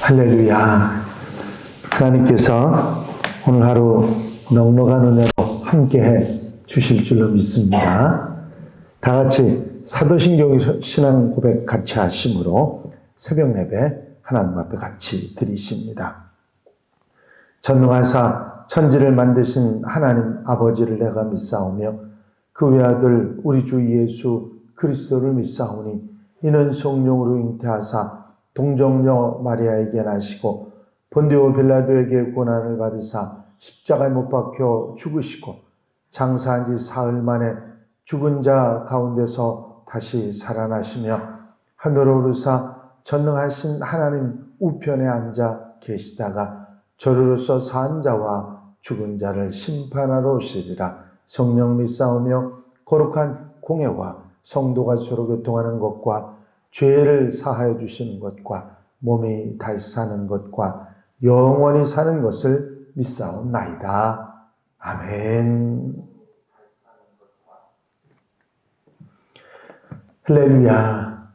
할렐루야. 하나님께서 오늘 하루 넉넉한 은혜로 함께해 주실 줄로 믿습니다. 다 같이 사도신경 신앙 고백 같이 하심으로 새벽 예배 하나님 앞에 같이 드리십니다. 전능하사 천지를 만드신 하나님 아버지를 내가 믿사오며 그 외아들 우리 주 예수 그리스도를 믿사오니 이는 성령으로 잉태하사 동정녀 마리아에게 나시고 본디오 빌라도에게 고난을 받으사 십자가에 못 박혀 죽으시고 장사한 지 사흘 만에 죽은 자 가운데서 다시 살아나시며 하늘로 오르사 전능하신 하나님 우편에 앉아 계시다가 저리로서 산 자와 죽은 자를 심판하러 오시리라. 성령 믿사오며 거룩한 공회와 성도가 서로 교통하는 것과 죄를 사하여 주시는 것과 몸이 다시 사는 것과 영원히 사는 것을 믿사옵나이다. 아멘. 할렐루야.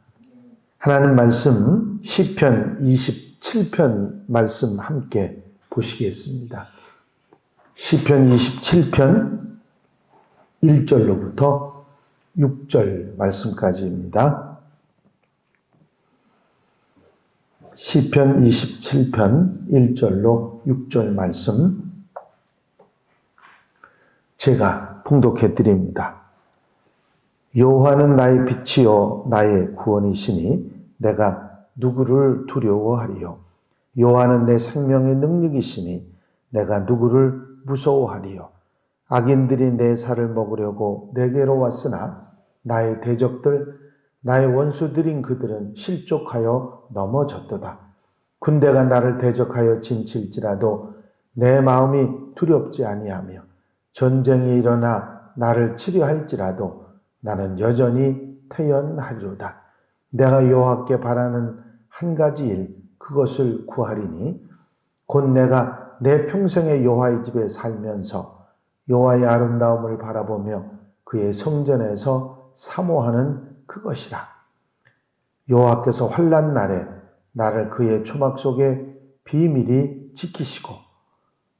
하나님 말씀 시편 27편 말씀 함께 보시겠습니다. 시편 27편 1절로부터 6절 말씀까지입니다. 시편 27편 1절로 6절 말씀 제가 봉독해 드립니다. 여호와는 나의 빛이요 나의 구원이시니 내가 누구를 두려워하리요. 여호와는 내 생명의 능력이시니 내가 누구를 무서워하리요. 악인들이 내 살을 먹으려고 내게로 왔으나 나의 대적들 나의 원수들인 그들은 실족하여 넘어졌도다. 군대가 나를 대적하여 진칠지라도 내 마음이 두렵지 아니하며 전쟁이 일어나 나를 치료할지라도 나는 여전히 태연하리로다. 내가 여호와께 바라는 한 가지 일 그것을 구하리니 곧 내가 내 평생의 여호와의 집에 살면서 여호와의 아름다움을 바라보며 그의 성전에서 사모하는 그것이라. 여호와께서 환난 날에 나를 그의 초막 속에 비밀히 지키시고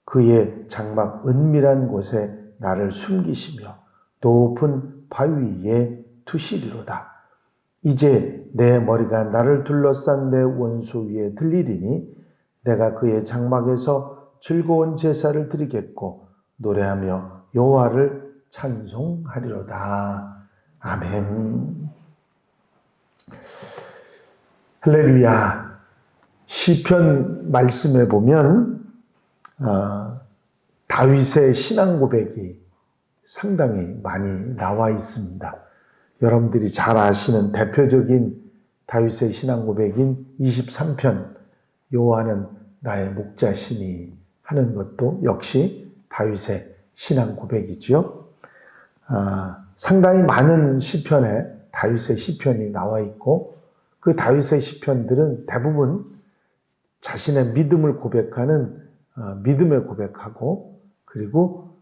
그의 장막 은밀한 곳에 나를 숨기시며 높은 바위 위에 두시리로다. 이제 내 머리가 나를 둘러싼 내 원수 위에 들리리니 내가 그의 장막에서 즐거운 제사를 드리겠고 노래하며 여호와를 찬송하리로다. 아멘. 할렐루야. 시편 말씀에 보면 다윗의 신앙 고백이 상당히 많이 나와 있습니다. 여러분들이 잘 아시는 대표적인 다윗의 신앙 고백인 23편 여호와는 나의 목자시니 하는 것도 역시 다윗의 신앙 고백이지요. 상당히 많은 시편에 다윗의 시편이 나와 있고 그 다윗의 시편들은 대부분 자신의 믿음을 고백하는 믿음의 고백하고 그리고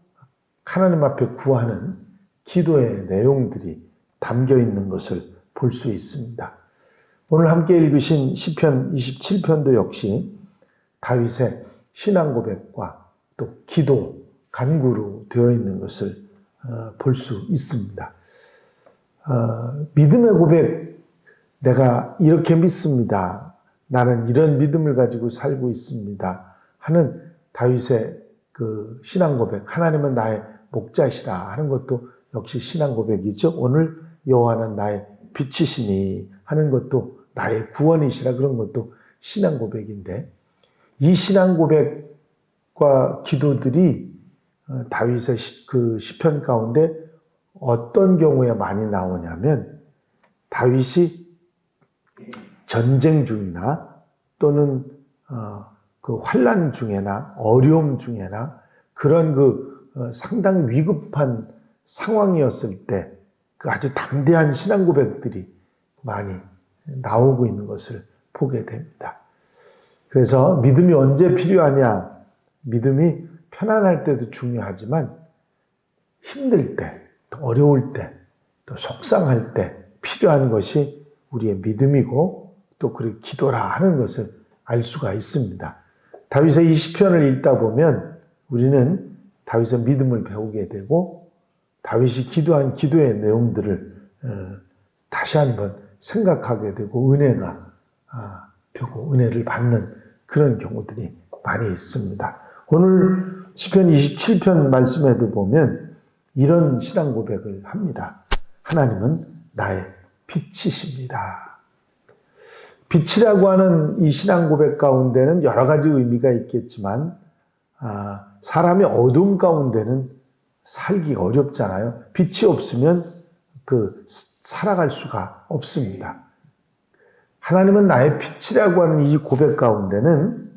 하나님 앞에 구하는 기도의 내용들이 담겨 있는 것을 볼 수 있습니다. 오늘 함께 읽으신 시편 27편도 역시 다윗의 신앙 고백과 또 기도, 간구로 되어 있는 것을 볼 수 있습니다. 믿음의 고백, 내가 이렇게 믿습니다. 나는 이런 믿음을 가지고 살고 있습니다. 하는 다윗의 그 신앙 고백, 하나님은 나의 목자시라 하는 것도 역시 신앙 고백이죠. 오늘 여호와는 나의 빛이시니 하는 것도 나의 구원이시라 그런 것도 신앙 고백인데 이 신앙 고백과 기도들이 다윗의 그 시편 가운데 어떤 경우에 많이 나오냐면 다윗이 전쟁 중이나 또는 그 환난 중에나 어려움 중에나 그런 상당히 위급한 상황이었을 때 그 아주 담대한 신앙 고백들이 많이 나오고 있는 것을 보게 됩니다. 그래서 믿음이 언제 필요하냐? 믿음이 편안할 때도 중요하지만 힘들 때, 또 어려울 때, 또 속상할 때 필요한 것이 우리의 믿음이고 또 그리고 기도라 하는 것을 알 수가 있습니다. 다윗의 이 시편을 읽다 보면 우리는 다윗의 믿음을 배우게 되고 다윗이 기도한 기도의 내용들을 다시 한번 생각하게 되고 은혜가 되고 은혜를 받는 그런 경우들이 많이 있습니다. 오늘 시편 27편 말씀에도 보면 이런 신앙 고백을 합니다. 하나님은 나의 빛이십니다. 빛이라고 하는 이 신앙 고백 가운데는 여러 가지 의미가 있겠지만 사람이 어둠 가운데는 살기가 어렵잖아요. 빛이 없으면 살아갈 수가 없습니다. 하나님은 나의 빛이라고 하는 이 고백 가운데는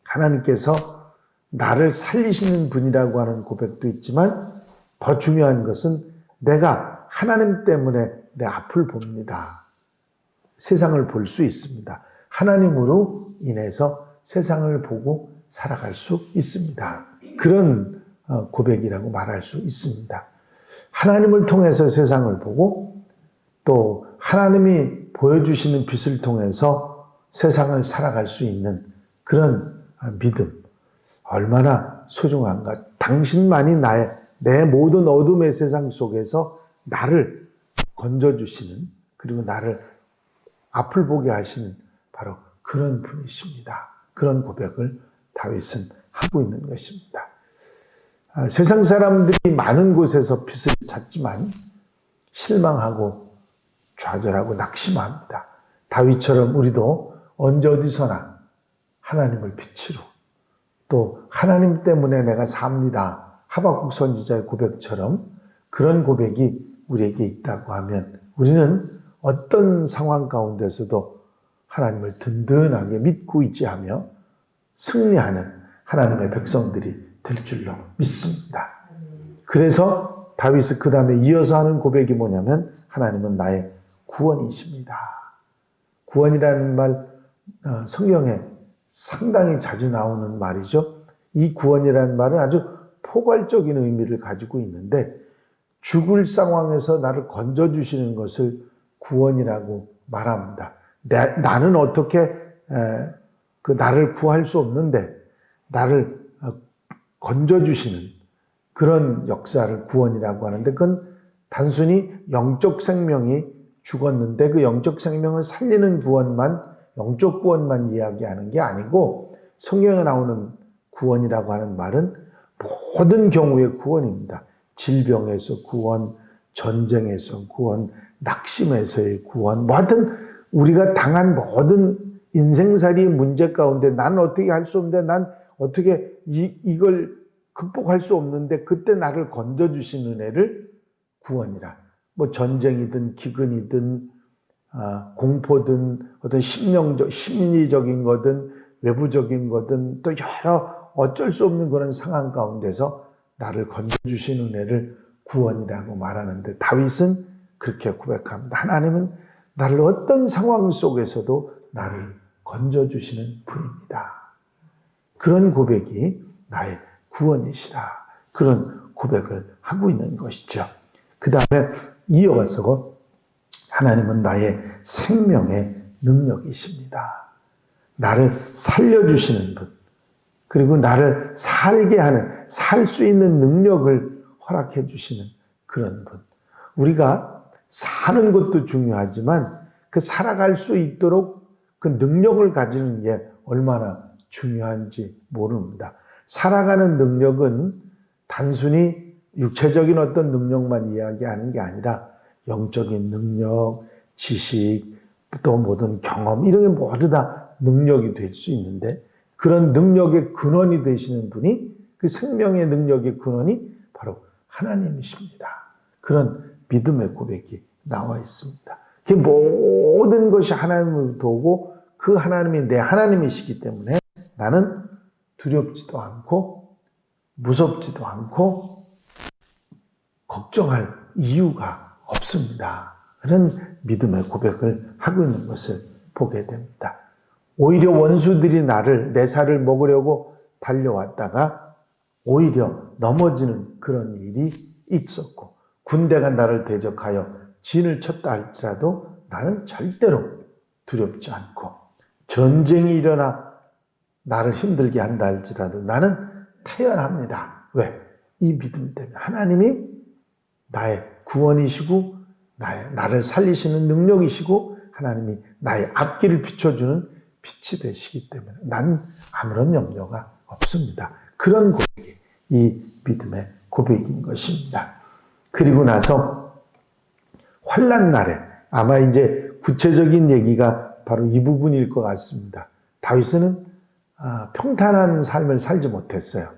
하나님께서 나를 살리시는 분이라고 하는 고백도 있지만 더 중요한 것은 내가 하나님 때문에 내 앞을 봅니다. 세상을 볼 수 있습니다. 하나님으로 인해서 세상을 보고 살아갈 수 있습니다. 그런 고백이라고 말할 수 있습니다. 하나님을 통해서 세상을 보고 또 하나님이 보여주시는 빛을 통해서 세상을 살아갈 수 있는 그런 믿음, 얼마나 소중한가. 당신만이 내 모든 어둠의 세상 속에서 나를 건져주시는, 그리고 나를 앞을 보게 하시는 바로 그런 분이십니다. 그런 고백을 다윗은 하고 있는 것입니다. 세상 사람들이 많은 곳에서 빛을 찾지만 실망하고 좌절하고 낙심합니다. 다윗처럼 우리도 언제 어디서나 하나님을 빛으로, 또 하나님 때문에 내가 삽니다. 하박국 선지자의 고백처럼 그런 고백이 우리에게 있다고 하면 우리는 어떤 상황 가운데서도 하나님을 든든하게 믿고 있지하며 승리하는 하나님의 백성들이 될 줄로 믿습니다. 그래서 다윗이 그 다음에 이어서 하는 고백이 뭐냐면 하나님은 나의 구원이십니다. 구원이라는 말 성경에 상당히 자주 나오는 말이죠. 이 구원이라는 말은 아주 포괄적인 의미를 가지고 있는데 죽을 상황에서 나를 건져주시는 것을 구원이라고 말합니다. 나는 어떻게 나를 구할 수 없는데 나를 건져주시는 그런 역사를 구원이라고 하는데 그건 단순히 영적 생명이 죽었는데 그 영적 생명을 살리는 구원만, 영적 구원만 이야기하는 게 아니고 성경에 나오는 구원이라고 하는 말은 모든 경우의 구원입니다. 질병에서 구원, 전쟁에서 구원, 낙심에서의 구원, 하여튼 우리가 당한 모든 인생살이의 문제 가운데 나는 어떻게 할 수 없는데 난 어떻게 이걸 극복할 수 없는데 그때 나를 건져주신 은혜를 구원이라. 전쟁이든 기근이든 공포든 어떤 심리적인 거든 외부적인 거든 또 여러 어쩔 수 없는 그런 상황 가운데서 나를 건져주신 은혜를 구원이라고 말하는데 다윗은 그렇게 고백합니다. 하나님은 나를 어떤 상황 속에서도 나를 건져주시는 분입니다. 그런 고백이 나의 구원이시라. 그런 고백을 하고 있는 것이죠. 그 다음에 이어가서 하나님은 나의 생명의 능력이십니다. 나를 살려주시는 분, 그리고 나를 살게 하는, 살 수 있는 능력을 허락해 주시는 그런 분. 우리가 사는 것도 중요하지만 그 살아갈 수 있도록 그 능력을 가지는 게 얼마나 중요한지 모릅니다. 살아가는 능력은 단순히 육체적인 어떤 능력만 이야기하는 게 아니라 영적인 능력, 지식, 또 모든 경험 이런 게 모두 다 능력이 될 수 있는데 그런 능력의 근원이 되시는 분이 그 생명의 능력의 근원이 바로 하나님이십니다. 그런 믿음의 고백이 나와 있습니다. 그 모든 것이 하나님으로부터 오고 그 하나님이 내 하나님이시기 때문에 나는 두렵지도 않고 무섭지도 않고 걱정할 이유가 없습니다. 그런 믿음의 고백을 하고 있는 것을 보게 됩니다. 오히려 원수들이 내 살을 먹으려고 달려왔다가 오히려 넘어지는 그런 일이 있었고 군대가 나를 대적하여 진을 쳤다 할지라도 나는 절대로 두렵지 않고 전쟁이 일어나 나를 힘들게 한다 할지라도 나는 태어납니다. 왜? 이 믿음 때문에 하나님이 나의 구원이시고 나를 살리시는 능력이시고 하나님이 나의 앞길을 비춰주는 빛이 되시기 때문에 난 아무런 염려가 없습니다. 그런 고백이 이 믿음의 고백인 것입니다. 그리고 나서 환난 날에 아마 이제 구체적인 얘기가 바로 이 부분일 것 같습니다. 다윗은 평탄한 삶을 살지 못했어요.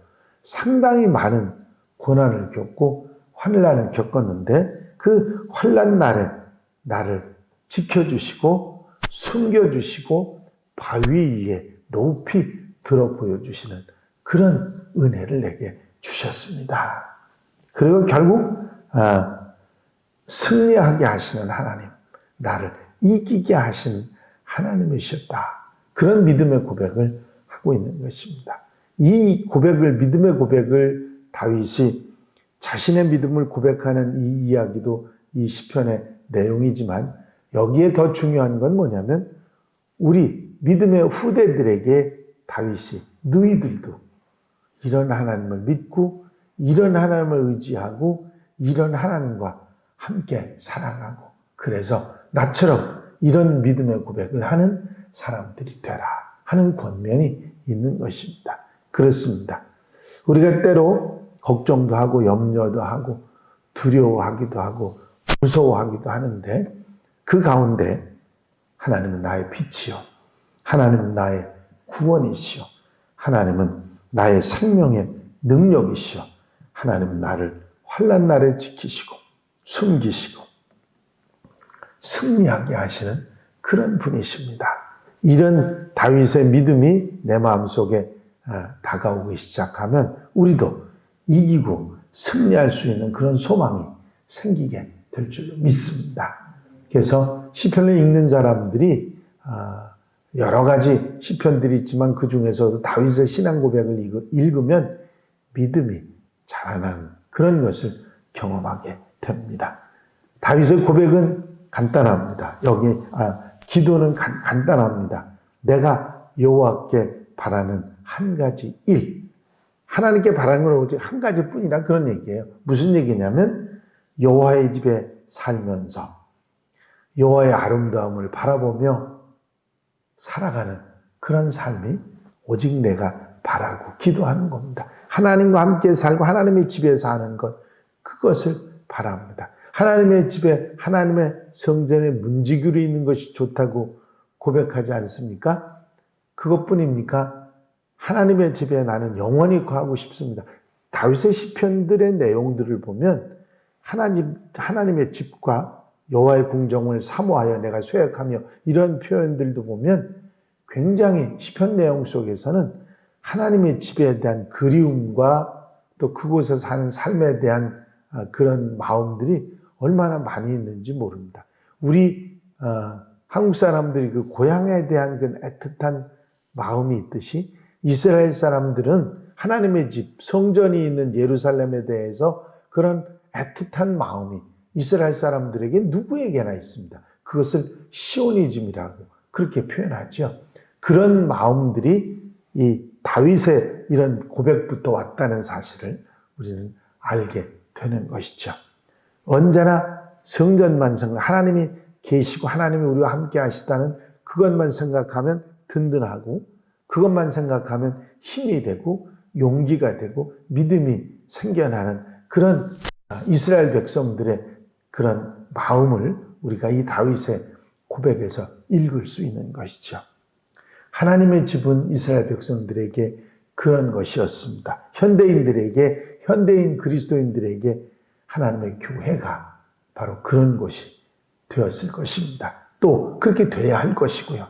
상당히 많은 고난을 겪고 환난을 겪었는데 그 환난 날에 나를 지켜주시고 숨겨주시고 바위 위에 높이 들어 보여주시는 그런 은혜를 내게 주셨습니다. 그리고 결국 승리하게 하시는 하나님, 나를 이기게 하시는 하나님이셨다. 그런 믿음의 고백을 하고 있는 것입니다. 이 고백을, 믿음의 고백을 다윗이 자신의 믿음을 고백하는 이 이야기도 이 시편의 내용이지만 여기에 더 중요한 건 뭐냐면 우리 믿음의 후대들에게 다윗이 너희들도 이런 하나님을 믿고 이런 하나님을 의지하고 이런 하나님과 함께 살아가고 그래서 나처럼 이런 믿음의 고백을 하는 사람들이 되라 하는 권면이 있는 것입니다. 그렇습니다. 우리가 때로 걱정도 하고 염려도 하고 두려워하기도 하고 무서워하기도 하는데 그 가운데 하나님은 나의 빛이요. 하나님은 나의 구원이시요. 하나님은 나의 생명의 능력이시요. 하나님은 나를 환난 날에 지키시고 숨기시고 승리하게 하시는 그런 분이십니다. 이런 다윗의 믿음이 내 마음속에 다가오기 시작하면 우리도 이기고 승리할 수 있는 그런 소망이 생기게 될 줄 믿습니다. 그래서 시편을 읽는 사람들이 여러 가지 시편들이 있지만 그 중에서도 다윗의 신앙 고백을 읽으면 믿음이 자라나는 그런 것을 경험하게 됩니다. 다윗의 고백은 간단합니다. 기도는 간단합니다. 내가 여호와께 바라는 한 가지 일. 하나님께 바라는 건 오직 한 가지뿐이라 그런 얘기예요. 무슨 얘기냐면 여호와의 집에 살면서 여호와의 아름다움을 바라보며 살아가는 그런 삶이 오직 내가 바라고 기도하는 겁니다. 하나님과 함께 살고 하나님의 집에 사는 것, 그것을 바랍니다. 하나님의 집에 하나님의 성전에 문지기로 있는 것이 좋다고 고백하지 않습니까? 그것뿐입니까? 하나님의 집에 나는 영원히 거하고 싶습니다. 다윗의 시편들의 내용들을 보면 하나님의 집과 여호와의 궁정을 사모하여 내가 쇠약하며 이런 표현들도 보면 굉장히 시편 내용 속에서는 하나님의 집에 대한 그리움과 또 그곳에 사는 삶에 대한 그런 마음들이 얼마나 많이 있는지 모릅니다. 우리 한국 사람들이 그 고향에 대한 그 애틋한 마음이 있듯이 이스라엘 사람들은 하나님의 집, 성전이 있는 예루살렘에 대해서 그런 애틋한 마음이 이스라엘 사람들에게 누구에게나 있습니다. 그것을 시오니즘이라고 그렇게 표현하죠. 그런 마음들이 이 다윗의 이런 고백부터 왔다는 사실을 우리는 알게 되는 것이죠. 언제나 성전만 하나님이 계시고 하나님이 우리와 함께 하시다는 그것만 생각하면 든든하고 그것만 생각하면 힘이 되고 용기가 되고 믿음이 생겨나는 그런 이스라엘 백성들의 그런 마음을 우리가 이 다윗의 고백에서 읽을 수 있는 것이죠. 하나님의 집은 이스라엘 백성들에게 그런 것이었습니다. 현대인 그리스도인들에게 하나님의 교회가 바로 그런 곳이 되었을 것입니다. 또 그렇게 돼야 할 것이고요.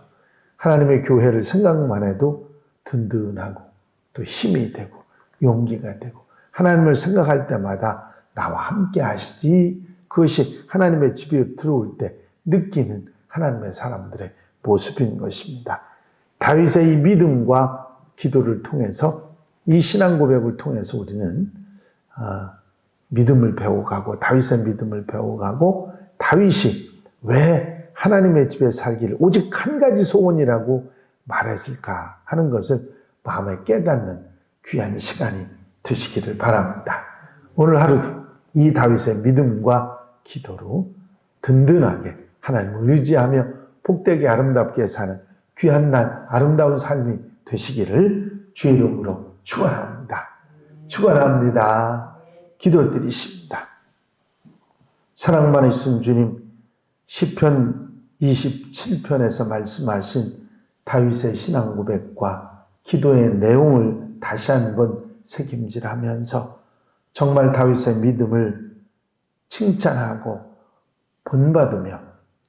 하나님의 교회를 생각만 해도 든든하고 또 힘이 되고 용기가 되고 하나님을 생각할 때마다 나와 함께 하시지 그것이 하나님의 집에 들어올 때 느끼는 하나님의 사람들의 모습인 것입니다. 다윗의 이 믿음과 기도를 통해서 이 신앙 고백을 통해서 우리는 믿음을 배워가고 다윗의 믿음을 배워가고 다윗이 왜 하나님의 집에 살기를 오직 한 가지 소원이라고 말했을까 하는 것을 마음에 깨닫는 귀한 시간이 되시기를 바랍니다. 오늘 하루도 이 다윗의 믿음과 기도로 든든하게 하나님을 의지하며 복되게 아름답게 사는 귀한 날 아름다운 삶이 되시기를 주의 이름으로 축원합니다. 축원합니다. 기도드리십니다. 사랑 많으신 주님, 시편 27편에서 말씀하신 다윗의 신앙 고백과 기도의 내용을 다시 한번 새김질하면서 정말 다윗의 믿음을 칭찬하고 본받으며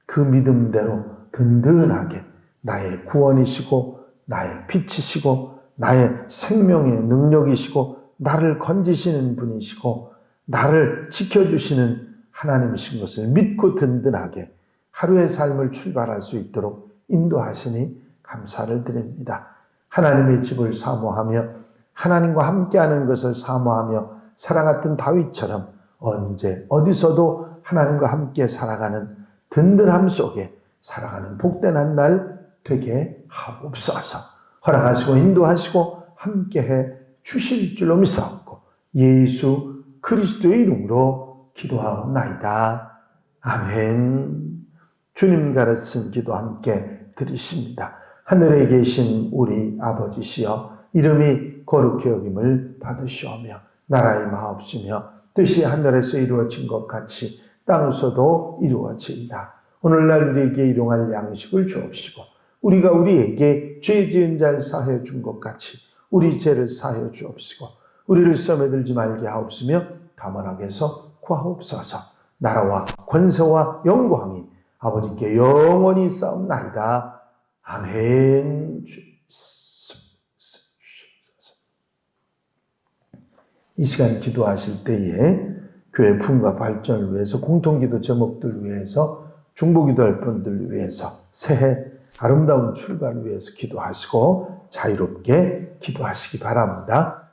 그 믿음대로 든든하게 나의 구원이시고 나의 빛이시고 나의 생명의 능력이시고 나를 건지시는 분이시고 나를 지켜주시는 하나님이신 것을 믿고 든든하게 하루의 삶을 출발할 수 있도록 인도하시니 감사를 드립니다. 하나님의 집을 사모하며 하나님과 함께하는 것을 사모하며 사랑했던 다윗처럼 언제 어디서도 하나님과 함께 살아가는 든든함 속에 살아가는 복된 한 날 되게 하옵소서. 허락하시고 인도하시고 함께해 주실 줄로 믿사옵고 예수 그리스도의 이름으로 기도하옵나이다. 아멘. 주님 가르친 기도 함께 드리십니다. 하늘에 계신 우리 아버지시여 이름이 거룩히 여김을 받으시오며 나라의 마옵시며 뜻이 하늘에서 이루어진 것 같이 땅에서도 이루어진다. 오늘날 우리에게 일용할 양식을 주옵시고 우리가 우리에게 죄 지은 자를 사하여 준 것 같이 우리 죄를 사하여 주옵시고 우리를 시험에 들지 말게 하옵시며 다만 악에서 구하옵소서. 나라와 권세와 영광이 아버지께 영원히 싸움나이다. 아멘. 이 시간 기도하실 때에 교회 부흥과 발전을 위해서 공통기도 제목들 위해서 중보기도할 분들 위해서 새해 아름다운 출발을 위해서 기도하시고 자유롭게 기도하시기 바랍니다.